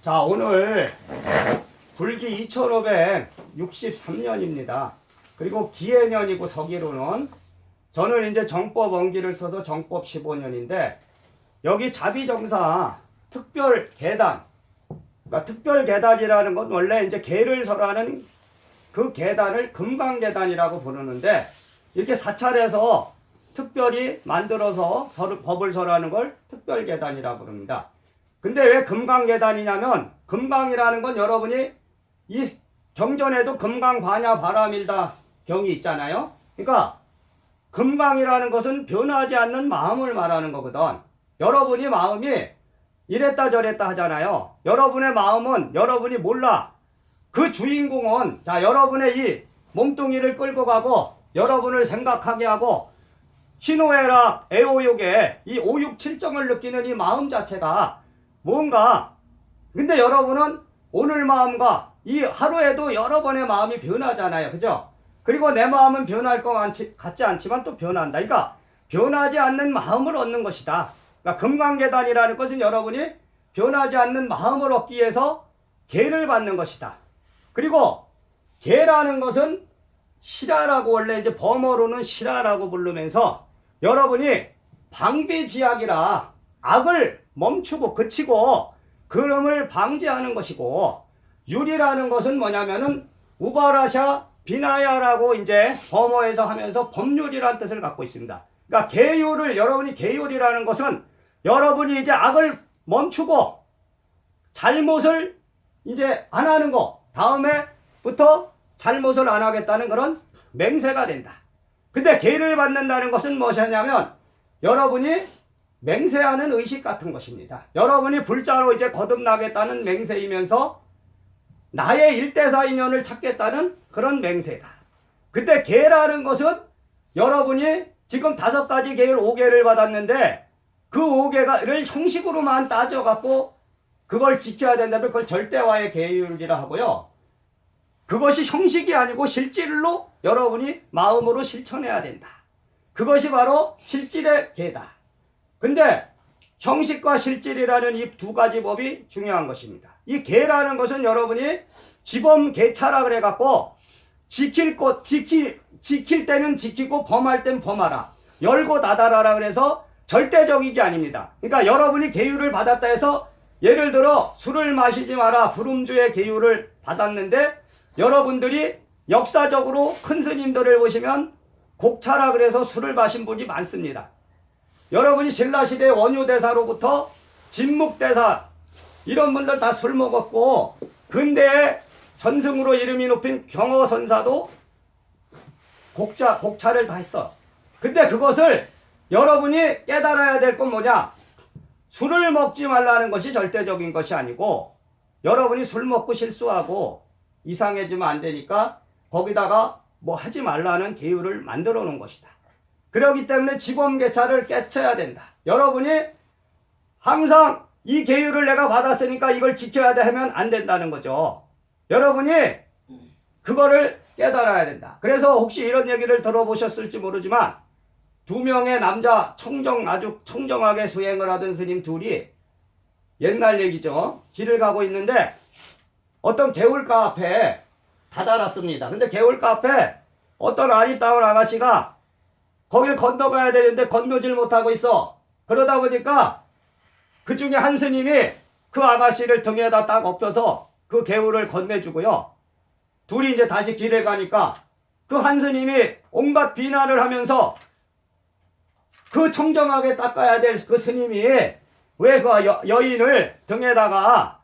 자, 오늘 불기 2563년입니다. 그리고 기해년이고 서기로는 저는 이제 정법 원기를 써서 정법 15년인데 여기 자비정사 특별 계단, 그러니까 특별 계단이라는 건 원래 이제 계를 설하는 그 계단을 금강계단이라고 부르는데 이렇게 사찰에서 특별히 만들어서 법을 설하는 걸 특별계단이라고 부릅니다. 근데 왜 금강계단이냐면 금강이라는 건 여러분이 이 경전에도 금강반야 바람일다 경이 있잖아요. 그러니까 금강이라는 것은 변하지 않는 마음을 말하는 거거든. 여러분이 마음이 이랬다 저랬다 하잖아요. 여러분의 마음은 여러분이 몰라. 그 주인공은 자 여러분의 이 몸뚱이를 끌고 가고 여러분을 생각하게 하고 희노애락 애오욕에 이 오육칠정을 느끼는 이 마음 자체가 뭔가 근데 여러분은 오늘 마음과 이 하루에도 여러 번의 마음이 변하잖아요. 그죠? 그리고 내 마음은 변할 것 같지 않지만 또 변한다. 그러니까 변하지 않는 마음을 얻는 것이다. 그러니까 금강계단이라는 것은 여러분이 변하지 않는 마음을 얻기 위해서 계를 받는 것이다. 그리고 계라는 것은 실화라고 원래 이제 범어로는 실화라고 부르면서 여러분이 방비지약이라 악을 멈추고 그치고 그름을 방지하는 것이고 율이라는 것은 뭐냐면은 우바라샤 비나야라고 이제 범어에서 하면서 법률이라는 뜻을 갖고 있습니다. 그러니까 계율을 여러분이 계율이라는 것은 여러분이 이제 악을 멈추고 잘못을 이제 안 하는 거 다음에부터 잘못을 안 하겠다는 그런 맹세가 된다. 근데 계를 받는다는 것은 무엇이냐면 여러분이 맹세하는 의식 같은 것입니다. 여러분이 불자로 이제 거듭나겠다는 맹세이면서 나의 일대사 인연을 찾겠다는 그런 맹세다. 근데 계라는 것은 여러분이 지금 5가지 계율 5개를 받았는데 그 5개를 형식으로만 따져갖고 그걸 지켜야 된다면 그걸 절대화의 계율이라 하고요. 그것이 형식이 아니고 실질로 여러분이 마음으로 실천해야 된다. 그것이 바로 실질의 계다. 근데 형식과 실질이라는 이 2가지 법이 중요한 것입니다. 이 계라는 것은 여러분이 지범계차라 그래갖고 지킬 때는 지키고 범할 땐 범하라. 열고 닫아라라 그래서 절대적이게 아닙니다. 그러니까 여러분이 계율을 받았다 해서 예를 들어 술을 마시지 마라 불음주의 계율을 받았는데 여러분들이 역사적으로 큰 스님들을 보시면 곡차라 그래서 술을 마신 분이 많습니다. 여러분이 신라시대 원효대사로부터 진묵대사 이런 분들 다 술 먹었고 근대에 선승으로 이름이 높인 경허선사도 곡차를 다 했어. 근데 그것을 여러분이 깨달아야 될 건 뭐냐? 술을 먹지 말라는 것이 절대적인 것이 아니고 여러분이 술 먹고 실수하고 이상해지면 안 되니까 거기다가 뭐 하지 말라는 계율을 만들어 놓은 것이다. 그렇기 때문에 지범계차를 깨쳐야 된다. 여러분이 항상 이 계율을 내가 받았으니까 이걸 지켜야 돼 하면 안 된다는 거죠. 여러분이 그거를 깨달아야 된다. 그래서 혹시 이런 얘기를 들어보셨을지 모르지만 2명의 남자 아주 청정하게 수행을 하던 스님 둘이 옛날 얘기죠. 길을 가고 있는데 어떤 개울가 앞에 다다랐습니다. 근데 개울가 앞에 어떤 아리따운 아가씨가 거길 건너가야 되는데 건너질 못하고 있어. 그러다 보니까 그 중에 한 스님이 그 아가씨를 등에다 딱 엎혀서 그 개울을 건네주고요. 둘이 이제 다시 길에 가니까 그 한 스님이 온갖 비난을 하면서 그 청정하게 닦아야 될 그 스님이 왜 그 여인을 등에다가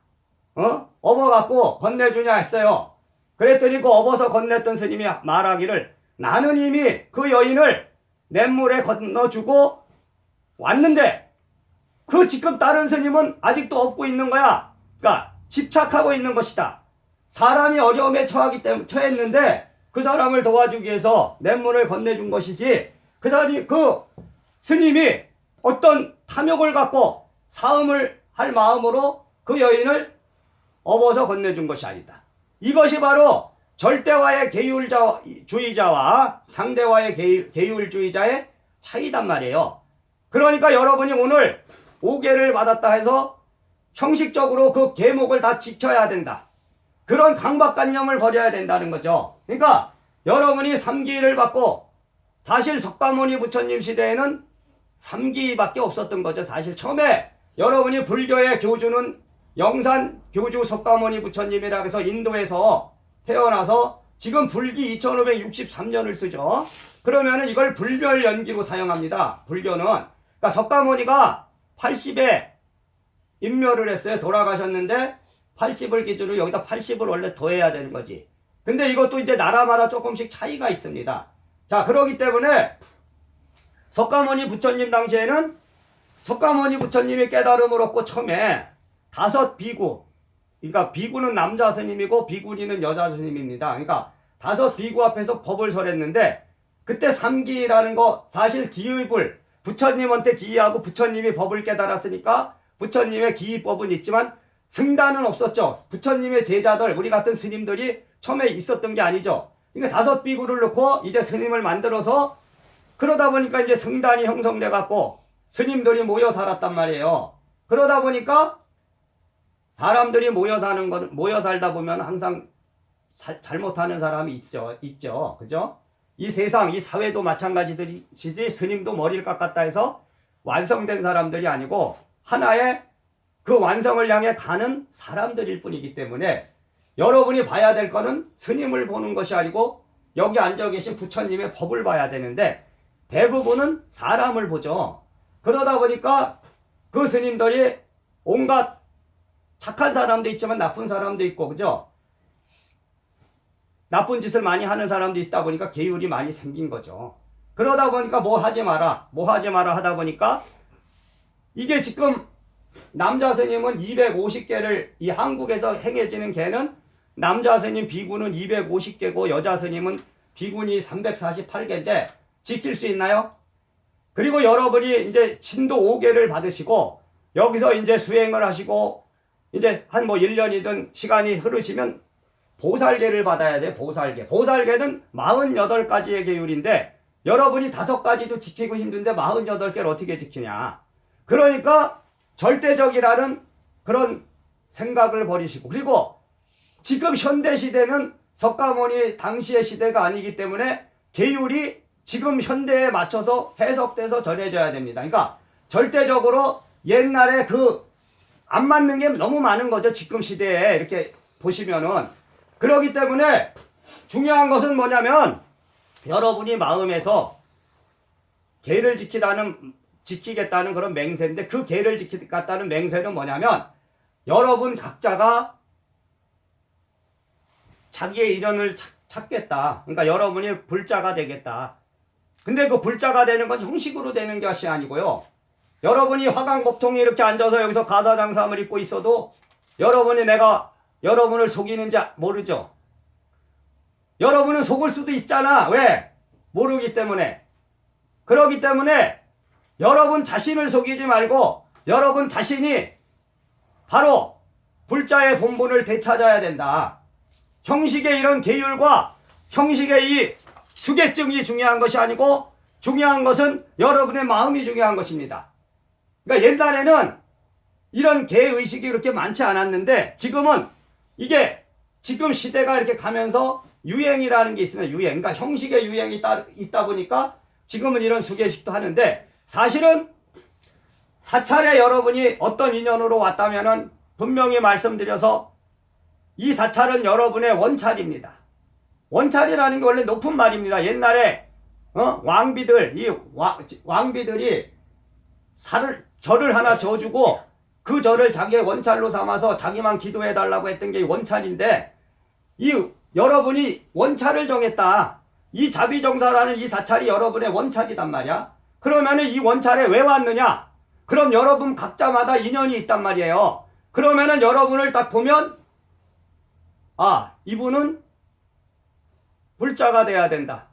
업어갖고 건네주냐 했어요. 그랬더니 그 업어서 건넸던 스님이 말하기를 나는 이미 그 여인을 냇물에 건너주고 왔는데 그 지금 다른 스님은 아직도 업고 있는 거야. 그러니까 집착하고 있는 것이다. 사람이 어려움에 처했는데 그 사람을 도와주기 위해서 냇물을 건네준 것이지 그 스님이 어떤 탐욕을 갖고 사음을 할 마음으로 그 여인을 업어서 건네준 것이 아니다. 이것이 바로 절대화의 계율주의자와 상대화의 계율주의자의 차이단 말이에요. 그러니까 여러분이 오늘 5개를 받았다 해서 형식적으로 그 계목을 다 지켜야 된다. 그런 강박관념을 버려야 된다는 거죠. 그러니까 여러분이 3기를 받고 사실 석가모니 부처님 시대에는 3기밖에 없었던 거죠. 사실 처음에 여러분이 불교의 교주는 영산 교주 석가모니 부처님이라고 해서 인도에서 태어나서 지금 불기 2563년을 쓰죠. 그러면은 이걸 불별연기로 사용합니다. 불교는. 그러니까 석가모니가 80에 인멸을 했어요. 돌아가셨는데 80을 기준으로 여기다 80을 원래 더해야 되는 거지. 근데 이것도 이제 나라마다 조금씩 차이가 있습니다. 자, 그러기 때문에 석가모니 부처님 당시에는 석가모니 부처님이 깨달음을 얻고 처음에 5 비구, 그러니까 비구는 남자 스님이고 비구니는 여자 스님입니다. 그러니까 5 비구 앞에서 법을 설했는데 그때 3기라는 거 사실 기의불, 부처님한테 기의하고 부처님이 법을 깨달았으니까 부처님의 기의법은 있지만 승단은 없었죠. 부처님의 제자들, 우리 같은 스님들이 처음에 있었던 게 아니죠. 그러니까 5 비구를 놓고 이제 스님을 만들어서 그러다 보니까 이제 승단이 형성돼 갖고 스님들이 모여 살았단 말이에요. 그러다 보니까 사람들이 모여 살다 보면 항상 잘못하는 사람이 있죠. 그죠? 이 세상, 이 사회도 마찬가지듯이 스님도 머리를 깎았다 해서 완성된 사람들이 아니고 하나의 그 완성을 향해 가는 사람들일 뿐이기 때문에 여러분이 봐야 될 거는 스님을 보는 것이 아니고 여기 앉아 계신 부처님의 법을 봐야 되는데 대부분은 사람을 보죠. 그러다 보니까 그 스님들이 온갖 착한 사람도 있지만 나쁜 사람도 있고, 그죠? 나쁜 짓을 많이 하는 사람도 있다 보니까 계율이 많이 생긴 거죠. 그러다 보니까 뭐 하지 마라 하다 보니까 이게 지금 남자 스님은 250개를 이 한국에서 행해지는 개는 남자 스님 비구는 250개고 여자 스님은 비구니 348개인데 지킬 수 있나요? 그리고 여러분이 이제 신도 5개를 받으시고 여기서 이제 수행을 하시고 이제 한 뭐 1년이든 시간이 흐르시면 보살계를 받아야 돼. 보살계는 48가지의 계율인데 여러분이 5가지도 지키고 힘든데 48개를 어떻게 지키냐. 그러니까 절대적이라는 그런 생각을 버리시고, 그리고 지금 현대시대는 석가모니 당시의 시대가 아니기 때문에 계율이 지금 현대에 맞춰서 해석돼서 전해져야 됩니다. 그러니까 절대적으로 옛날에 그 안 맞는 게 너무 많은 거죠. 지금 시대에 이렇게 보시면은. 그러기 때문에 중요한 것은 뭐냐면 여러분이 마음에서 계를 지키겠다는 그런 맹세인데 그 계를 지키겠다는 맹세는 뭐냐면 여러분 각자가 자기의 일원을 찾겠다. 그러니까 여러분이 불자가 되겠다. 근데 그 불자가 되는 건 형식으로 되는 것이 아니고요. 여러분이 화강법통에 이렇게 앉아서 여기서 가사장삼을 입고 있어도 여러분이 내가 여러분을 속이는지 모르죠. 여러분은 속을 수도 있잖아. 왜? 모르기 때문에. 그러기 때문에 여러분 자신을 속이지 말고 여러분 자신이 바로 불자의 본분을 되찾아야 된다. 형식의 이런 계율과 형식의 이 수계증이 중요한 것이 아니고 중요한 것은 여러분의 마음이 중요한 것입니다. 그러니까 옛날에는 이런 계의식이 그렇게 많지 않았는데 지금은 이게 지금 시대가 이렇게 가면서 유행이라는 게 있으면 유행, 그러니까 형식의 유행이 있다 보니까 지금은 이런 수계식도 하는데 사실은 사찰에 여러분이 어떤 인연으로 왔다면은 분명히 말씀드려서 이 사찰은 여러분의 원찰입니다. 원찰이라는 게 원래 높은 말입니다. 옛날에 왕비들이 절을 하나 져주고 그 절을 자기의 원찰로 삼아서 자기만 기도해달라고 했던 게 원찰인데 여러분이 원찰을 정했다. 이 자비정사라는 이 사찰이 여러분의 원찰이단 말이야. 그러면은 이 원찰에 왜 왔느냐? 그럼 여러분 각자마다 인연이 있단 말이에요. 그러면은 여러분을 딱 보면 이분은 불자가 돼야 된다.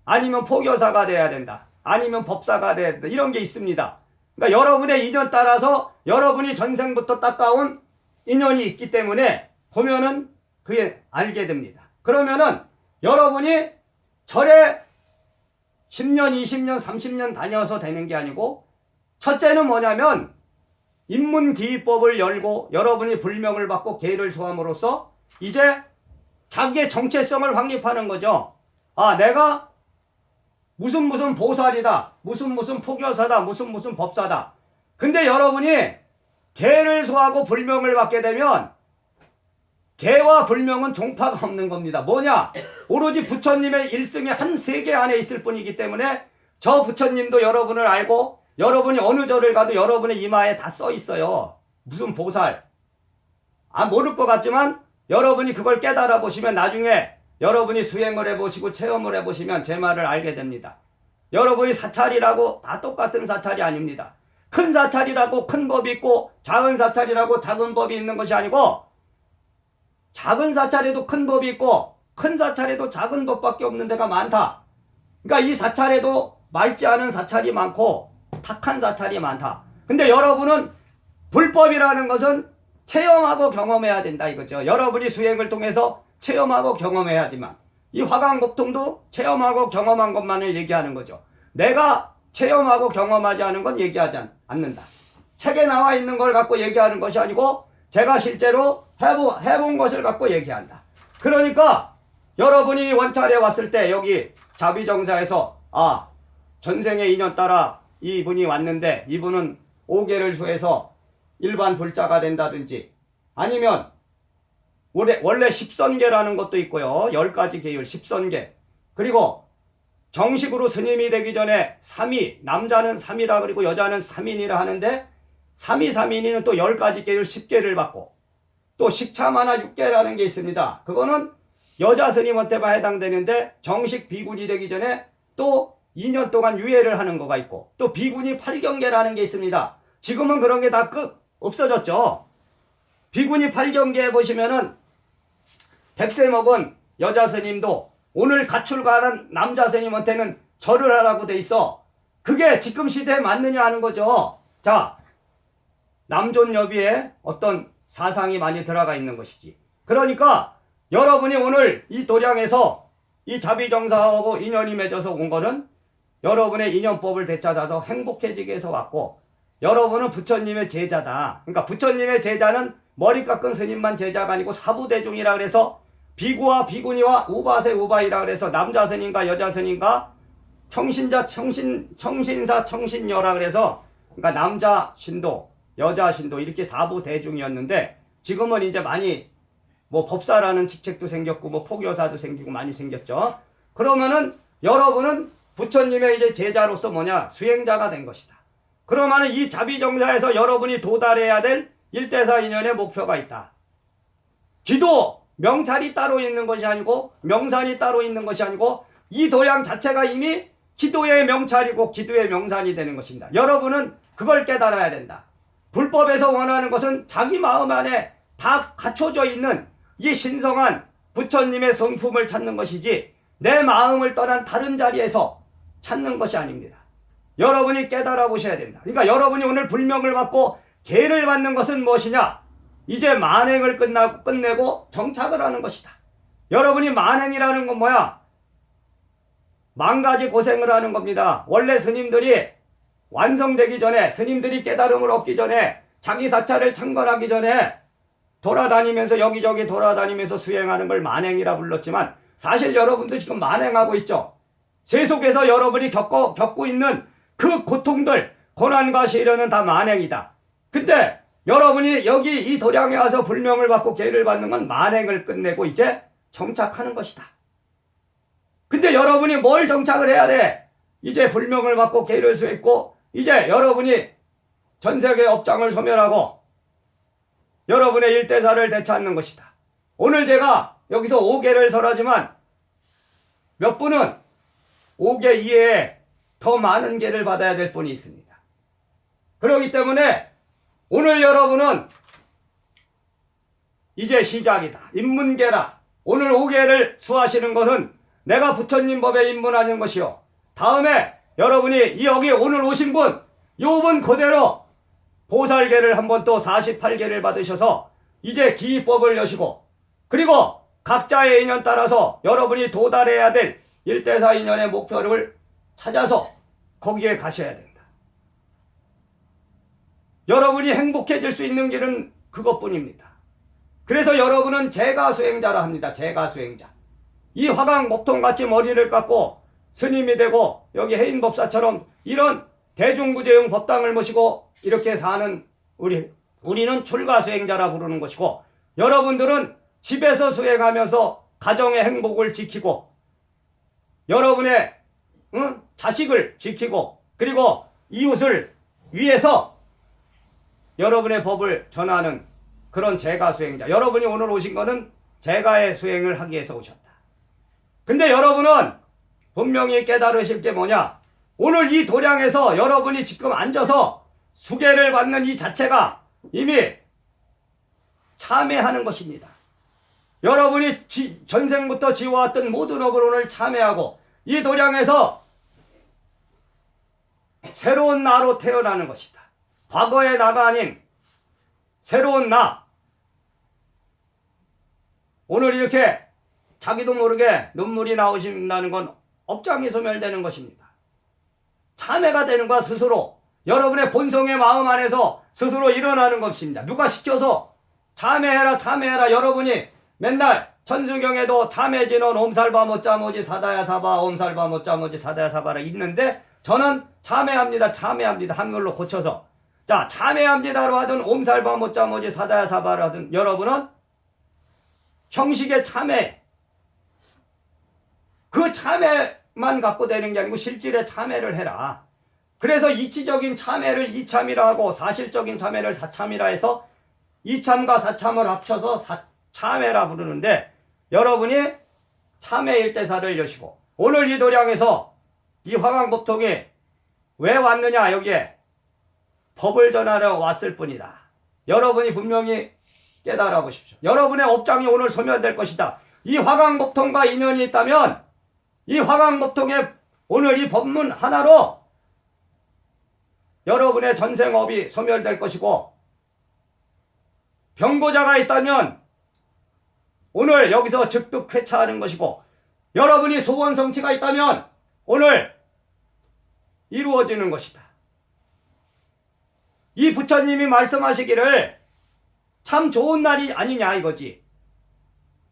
아니면 포교사가 돼야 된다. 아니면 법사가 돼야 된다. 이런 게 있습니다. 그러니까 여러분의 인연 따라서 여러분이 전생부터 닦아온 인연이 있기 때문에 보면은 그게 알게 됩니다. 그러면은 여러분이 절에 10년, 20년, 30년 다녀서 되는 게 아니고 첫째는 뭐냐면 인문기입법을 열고 여러분이 불명을 받고 계를 수함으로써 이제 자기의 정체성을 확립하는 거죠. 아, 내가 무슨 보살이다, 무슨 포교사다, 무슨 법사다. 근데 여러분이 계를 수하고 불명을 받게 되면 계와 불명은 종파가 없는 겁니다. 뭐냐? 오로지 부처님의 일승이 한 세계 안에 있을 뿐이기 때문에 저 부처님도 여러분을 알고 여러분이 어느 절을 가도 여러분의 이마에 다 써 있어요. 무슨 보살. 모를 것 같지만 여러분이 그걸 깨달아 보시면 나중에 여러분이 수행을 해보시고 체험을 해보시면 제 말을 알게 됩니다. 여러분이 사찰이라고 다 똑같은 사찰이 아닙니다. 큰 사찰이라고 큰 법이 있고 작은 사찰이라고 작은 법이 있는 것이 아니고 작은 사찰에도 큰 법이 있고 큰 사찰에도 작은 법밖에 없는 데가 많다. 그러니까 이 사찰에도 맑지 않은 사찰이 많고 탁한 사찰이 많다. 근데 여러분은 불법이라는 것은 체험하고 경험해야 된다 이거죠. 여러분이 수행을 통해서 체험하고 경험해야지만 이 화강법통도 체험하고 경험한 것만을 얘기하는 거죠. 내가 체험하고 경험하지 않은 건 얘기하지 않는다. 책에 나와 있는 걸 갖고 얘기하는 것이 아니고 제가 실제로 해본 것을 갖고 얘기한다. 그러니까 여러분이 원찰에 왔을 때 여기 자비정사에서 전생의 인연 따라 이분이 왔는데 이분은 5개를 수해서 일반 불자가 된다든지 아니면 원래 10선계라는 것도 있고요. 10가지 계율 10선계. 그리고 정식으로 스님이 되기 전에 3위, 남자는 3이라 그리고 여자는 3인이라 하는데 3위, 3인이는 또 10가지 계율 10개를 받고 또 식차마나 6개라는 게 있습니다. 그거는 여자 스님한테만 해당되는데 정식 비군이 되기 전에 또 2년 동안 유예를 하는 거가 있고 또 비군이 8경계라는 게 있습니다. 지금은 그런 게 다 없어졌죠. 비군이 8경계에 보시면은 100세 먹은 여자 스님도 오늘 가출가는 남자 스님한테는 절을 하라고 돼 있어. 그게 지금 시대에 맞느냐 하는 거죠. 자, 남존여비에 어떤 사상이 많이 들어가 있는 것이지. 그러니까 여러분이 오늘 이 도량에서 이 자비정사하고 인연이 맺어서 온 거는 여러분의 인연법을 되찾아서 행복해지게 해서 왔고 여러분은 부처님의 제자다. 그러니까 부처님의 제자는 머리 깎은 스님만 제자가 아니고 사부대중이라 그래서 비구와 비구니와 우바세 우바이라 그래서 남자 스님과 여자 스님과 청신자 청신사 청신녀라 그래서 그러니까 남자 신도 여자 신도 이렇게 사부대중이었는데 지금은 이제 많이 법사라는 직책도 생겼고 포교사도 생기고 많이 생겼죠. 그러면은 여러분은 부처님의 이제 제자로서 수행자가 된 것이다. 그러면은 이 자비정사에서 여러분이 도달해야 될 일대사인연의 목표가 있다. 기도, 명찰이 따로 있는 것이 아니고 명산이 따로 있는 것이 아니고 이 도량 자체가 이미 기도의 명찰이고 기도의 명산이 되는 것입니다. 여러분은 그걸 깨달아야 된다. 불법에서 원하는 것은 자기 마음 안에 다 갖춰져 있는 이 신성한 부처님의 성품을 찾는 것이지 내 마음을 떠난 다른 자리에서 찾는 것이 아닙니다. 여러분이 깨달아 보셔야 된다. 그러니까 여러분이 오늘 불명을 받고 계를 받는 것은 무엇이냐? 이제 만행을 끝내고 정착을 하는 것이다. 여러분이 만행이라는 건 뭐야? 만 가지 고생을 하는 겁니다. 원래 스님들이 완성되기 전에 스님들이 깨달음을 얻기 전에 자기 사찰을 창건하기 전에 돌아다니면서 여기저기 돌아다니면서 수행하는 걸 만행이라 불렀지만 사실 여러분도 지금 만행하고 있죠. 세속에서 여러분이 겪고 있는 그 고통들, 고난과 시련은 다 만행이다. 근데 여러분이 여기 이 도량에 와서 불명을 받고 계를 받는 건 만행을 끝내고 이제 정착하는 것이다. 근데 여러분이 뭘 정착을 해야 돼? 이제 불명을 받고 계를 수했고 이제 여러분이 전세계 업장을 소멸하고 여러분의 일대사를 되찾는 것이다. 오늘 제가 여기서 5개를 설하지만 몇 분은 5개 이외에 더 많은 계를 받아야 될 분이 있습니다. 그렇기 때문에 오늘 여러분은 이제 시작이다. 입문계라. 오늘 5개를 수하시는 것은 내가 부처님 법에 입문하는 것이요. 다음에 여러분이 여기 오늘 오신 분, 요분 그대로 보살계를 한번 또 48개를 받으셔서 이제 기법을 여시고 그리고 각자의 인연 따라서 여러분이 도달해야 될 일대사 인연의 목표를 찾아서 거기에 가셔야 된다. 여러분이 행복해질 수 있는 길은 그것뿐입니다. 그래서 여러분은 제가수행자라 합니다. 제가수행자. 이 화강법통같이 머리를 깎고 스님이 되고 여기 해인법사처럼 이런 대중구제용 법당을 모시고 이렇게 사는 우리는 출가수행자라 부르는 것이고, 여러분들은 집에서 수행하면서 가정의 행복을 지키고 여러분의 자식을 지키고 그리고 이웃을 위해서 여러분의 법을 전하는 그런 제가수행자. 여러분이 오늘 오신 거는 제가의 수행을 하기 위해서 오셨다. 근데 여러분은 분명히 깨달으실 게 뭐냐? 오늘 이 도량에서 여러분이 지금 앉아서 수계를 받는 이 자체가 이미 참회하는 것입니다. 여러분이 전생부터 지어왔던 모든 업을 오늘 참회하고 이 도량에서 새로운 나로 태어나는 것이다. 과거의 나가 아닌 새로운 나. 오늘 이렇게 자기도 모르게 눈물이 나오신다는 건 업장이 소멸되는 것입니다. 참회가 되는 거야. 스스로 여러분의 본성의 마음 안에서 스스로 일어나는 것입니다. 누가 시켜서 참회해라 참회해라. 여러분이 맨날 천수경에도 참회진원 옴살바 못자모지 사다야 사바 옴살바 못자모지 사다야 사바라 있는데, 저는 참회합니다 참회합니다 한글로 고쳐서, 자 참회합니다로 하든 옴살바 못자모지 사다야 사바라 하든 여러분은 형식의 참회, 그 참회만 갖고 되는 게 아니고 실질의 참회를 해라. 그래서 이치적인 참회를 이참이라 하고 사실적인 참회를 사참이라 해서 이참과 사참을 합쳐서 참회라 부르는데, 여러분이 참회 일대사를 여시고 오늘 이 도량에서 이 화강법통이 왜 왔느냐? 여기에 법을 전하러 왔을 뿐이다. 여러분이 분명히 깨달아 보십시오. 여러분의 업장이 오늘 소멸될 것이다. 이 화강법통과 인연이 있다면 이 화강법통의 오늘 이 법문 하나로 여러분의 전생업이 소멸될 것이고, 병고자가 있다면 오늘 여기서 즉득 쾌차하는 것이고, 여러분이 소원 성취가 있다면 오늘 이루어지는 것이다. 이 부처님이 말씀하시기를 참 좋은 날이 아니냐 이거지.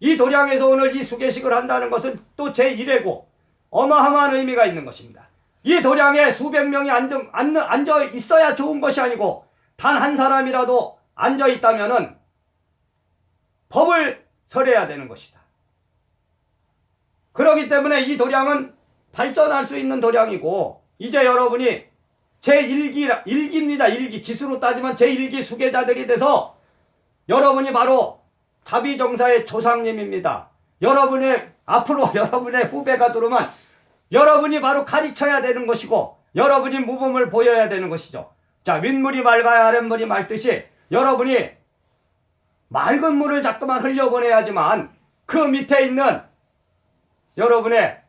이 도량에서 오늘 이 수계식을 한다는 것은 또 제1회고 어마어마한 의미가 있는 것입니다. 이 도량에 수백 명이 앉아 있어야 좋은 것이 아니고 단 한 사람이라도 앉아 있다면은 법을 설해야 되는 것이다. 그렇기 때문에 이 도량은 발전할 수 있는 도량이고, 이제 여러분이 제1기입니다. 1기. 기수로 따지면 제1기 수계자들이 돼서 여러분이 바로 자비정사의 조상님입니다. 여러분의 앞으로 여러분의 후배가 들어오면 여러분이 바로 가르쳐야 되는 것이고 여러분이 모범을 보여야 되는 것이죠. 자, 윗물이 맑아야 아랫물이 맑듯이 여러분이 맑은 물을 자꾸만 흘려보내야지만 그 밑에 있는 여러분의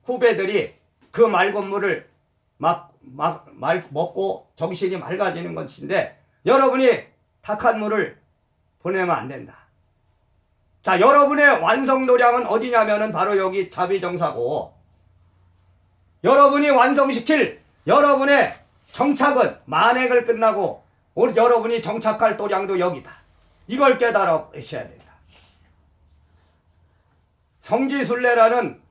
후배들이 그 맑은 물을 먹고 정신이 맑아지는 것인데, 여러분이 탁한 물을 보내면 안 된다. 자, 여러분의 완성도량은 어디냐면은 바로 여기 자비정사고, 여러분이 완성시킬 여러분의 정착은 만행을 끝나고 여러분이 정착할 도량도 여기다. 이걸 깨달으셔야 된다. 성지순례라는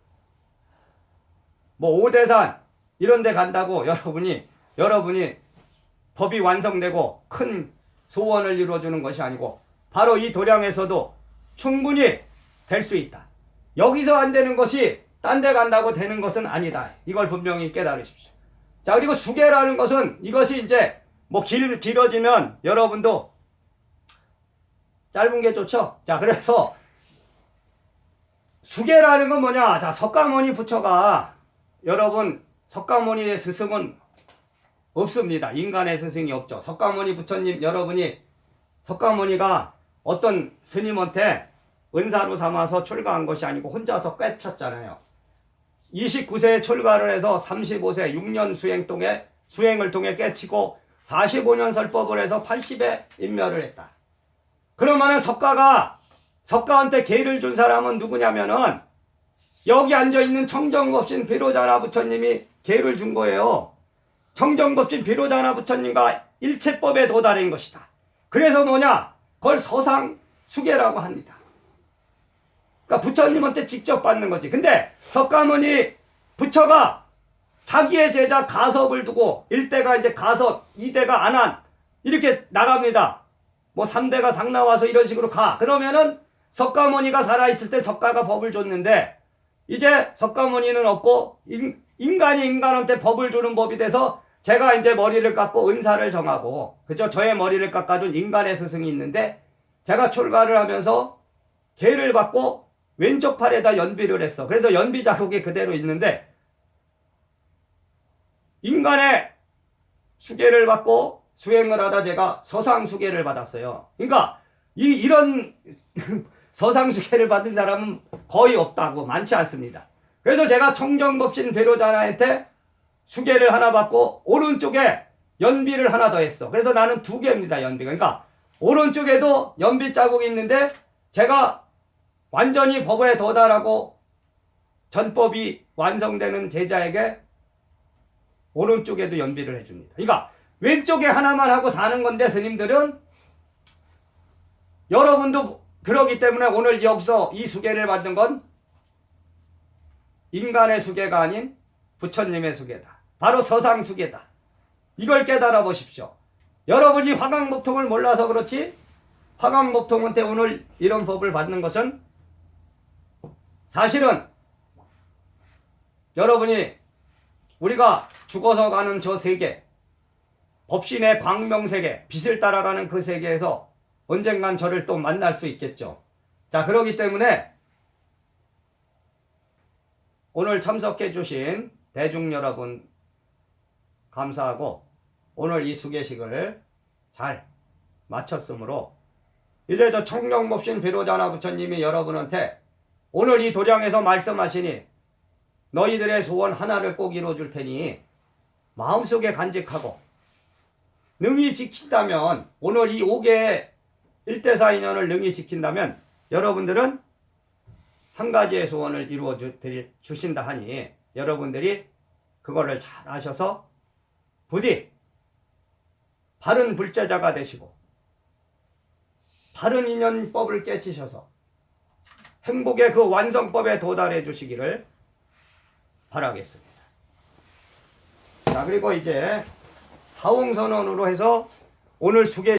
오대산 이런 데 간다고 여러분이 법이 완성되고 큰 소원을 이루어주는 것이 아니고 바로 이 도량에서도 충분히 될 수 있다. 여기서 안 되는 것이 딴 데 간다고 되는 것은 아니다. 이걸 분명히 깨달으십시오. 자, 그리고 수계라는 것은 이것이 이제 길어지면 여러분도 짧은 게 좋죠. 자, 그래서 수계라는 건 뭐냐? 자, 석가모니 부처가, 여러분 석가모니의 스승은 없습니다. 인간의 스승이 없죠. 석가모니 부처님, 여러분이 석가모니가 어떤 스님한테 은사로 삼아서 출가한 것이 아니고 혼자서 꿰쳤잖아요. 29세에 출가를 해서 35세 6년 수행을 통해 깨치고 45년 설법을 해서 80에 인멸을 했다. 그러면은 석가한테 계를 준 사람은 누구냐면은 여기 앉아있는 청정법신 비로자나 부처님이 계를 준 거예요. 청정법신 비로자나 부처님과 일체법에 도달한 것이다. 그래서 뭐냐? 그걸 서상수계라고 합니다. 그러니까 부처님한테 직접 받는 거지. 근데 석가모니 부처가 자기의 제자 가섭을 두고 1대가 이제 가섭, 2대가 안한 이렇게 나갑니다. 뭐 3대가 상 나와서 이런 식으로 가. 그러면은 석가모니가 살아있을 때 석가가 법을 줬는데 이제 석가모니는 없고 인간이 인간한테 법을 주는 법이 돼서 제가 이제 머리를 깎고 은사를 정하고 그죠? 저의 머리를 깎아준 인간의 스승이 있는데 제가 출가를 하면서 계를 받고 왼쪽 팔에다 연비를 했어. 그래서 연비 자국이 그대로 있는데 인간의 수계를 받고 수행을 하다 제가 서상수계를 받았어요. 그러니까 이런 서상수계를 받은 사람은 거의 없다고, 많지 않습니다. 그래서 제가 청정법신 배로자나한테 수계를 하나 받고 오른쪽에 연비를 하나 더 했어. 그래서 나는 2개입니다, 연비가. 그러니까 오른쪽에도 연비 자국이 있는데 제가 완전히 법에 도달하고 전법이 완성되는 제자에게 오른쪽에도 연비를 해줍니다. 그러니까 왼쪽에 하나만 하고 사는 건데 스님들은 여러분도 그러기 때문에 오늘 여기서 이 수계를 받는 건 인간의 수계가 아닌 부처님의 수계다. 바로 서상수계다. 이걸 깨달아 보십시오. 여러분이 화강법통을 몰라서 그렇지 화강법통한테 오늘 이런 법을 받는 것은 사실은 여러분이 우리가 죽어서 가는 저 세계, 법신의 광명세계, 빛을 따라가는 그 세계에서 언젠간 저를 또 만날 수 있겠죠. 자, 그러기 때문에 오늘 참석해 주신 대중 여러분 감사하고 오늘 이 수계식을 잘 마쳤으므로 이제 저 청정법신 비로자나 부처님이 여러분한테 오늘 이 도량에서 말씀하시니 너희들의 소원 하나를 꼭 이루어줄 테니 마음속에 간직하고 능히 지킨다면 오늘 이 5개의 1대4 인연을 능히 지킨다면 여러분들은 한 가지의 소원을 이루어 주신다 하니 여러분들이 그거를 잘 아셔서 부디 바른 불제자가 되시고 바른 인연법을 깨치셔서 행복의 그 완성법에 도달해 주시기를 바라겠습니다. 자, 그리고 이제 사홍선언으로 해서 오늘 수계